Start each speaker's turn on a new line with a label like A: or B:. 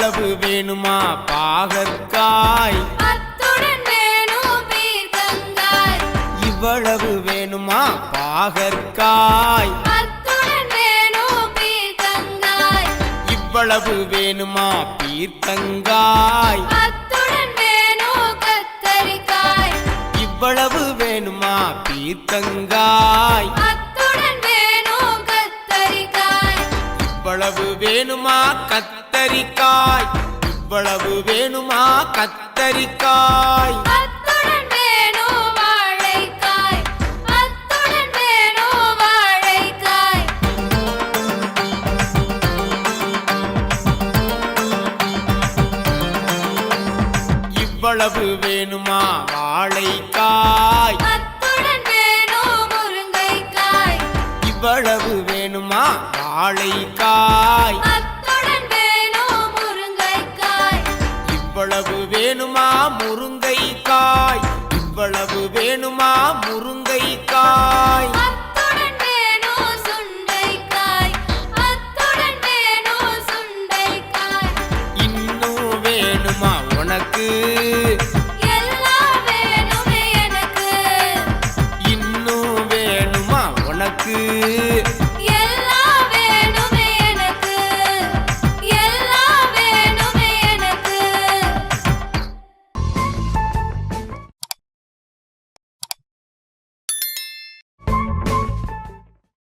A: இவ்வளவு வேணுமா பாகற்காய்
B: அத்துடன் வேணும் பீர்க்கங்காய்
A: இவ்வளவு வேணுமா பாகற்காய்
B: அத்துடன் வேணும் பீர்க்கங்காய்
A: இவ்வளவு வேணுமா பீர்க்கங்காய்
B: அத்துடன் வேணும் கத்தரிக்காய்
A: இவ்வளவு வேணுமா பீர்க்கங்காய்
B: அத்துடன் வேணும் கத்தரிக்காய்
A: இவ்வளவு வேணுமா கத்தரிக்காய் இவ்வளவு வேணுமா கத்தரிக்காய்
B: அத்துடன் வேணும் வாழைக்காய் அத்துடன் வேணும் வாழைக்காய்
A: இவ்வளவு வேணுமா வாழைக்காய்
B: அத்துடன் வேணும் முருங்கைக்காய்
A: இவ்வளவு வேணுமா வாழைக்காய்
B: அத்துடன் வேணும் முருங்கைக்காய்
A: இவ்வளவு வேணுமா முருங்கைக்காய் இவ்வளவு வேணுமா முருங்கைக்காய்